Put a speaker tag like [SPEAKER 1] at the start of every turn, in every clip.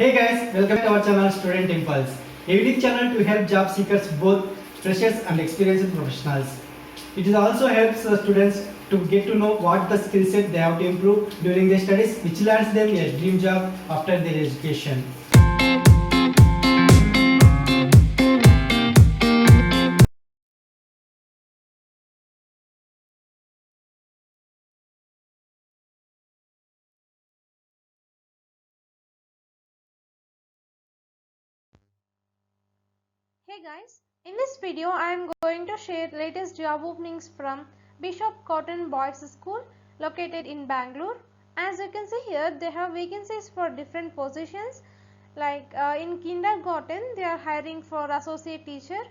[SPEAKER 1] Hey guys, welcome to our channel Student Impulse, a unique channel to help job seekers, both freshers and experienced professionals. It also helps students to get to know what the skill set they have to improve during their studies, which lands them a dream job after their education.
[SPEAKER 2] Hey guys, in this video I am going to share latest job openings from Bishop Cotton Boys School located in Bangalore. As you can see here, they have vacancies for different positions. Like in kindergarten they are hiring for associate teacher.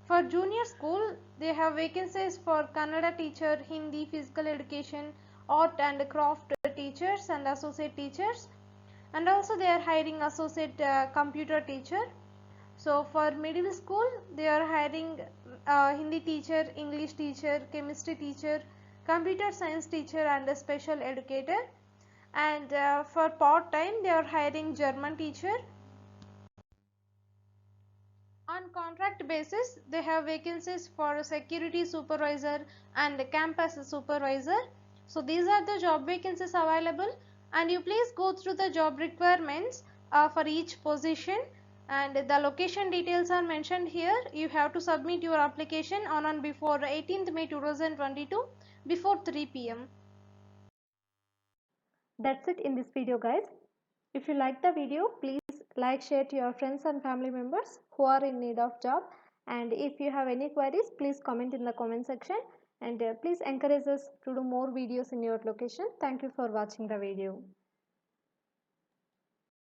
[SPEAKER 2] For junior school they have vacancies for Kannada teacher, Hindi, physical education, art and craft teachers and associate teachers. And also they are hiring associate computer teacher. So for middle school they are hiring Hindi teacher, English teacher, chemistry teacher, computer science teacher and a special educator. And for part time they are hiring German teacher. On contract basis they have vacancies for security supervisor and campus supervisor. So these are the job vacancies available, and you please go through the job requirements for each position, and the location details are mentioned here. You have to submit your application on and before 18th May 2022 before 3 p.m.
[SPEAKER 3] That's it in this video, guys. If you like the video, please like, share to your friends and family members who are in need of job. And if you have any queries, please comment in the comment section, and please encourage us to do more videos in your location. Thank you for watching the video.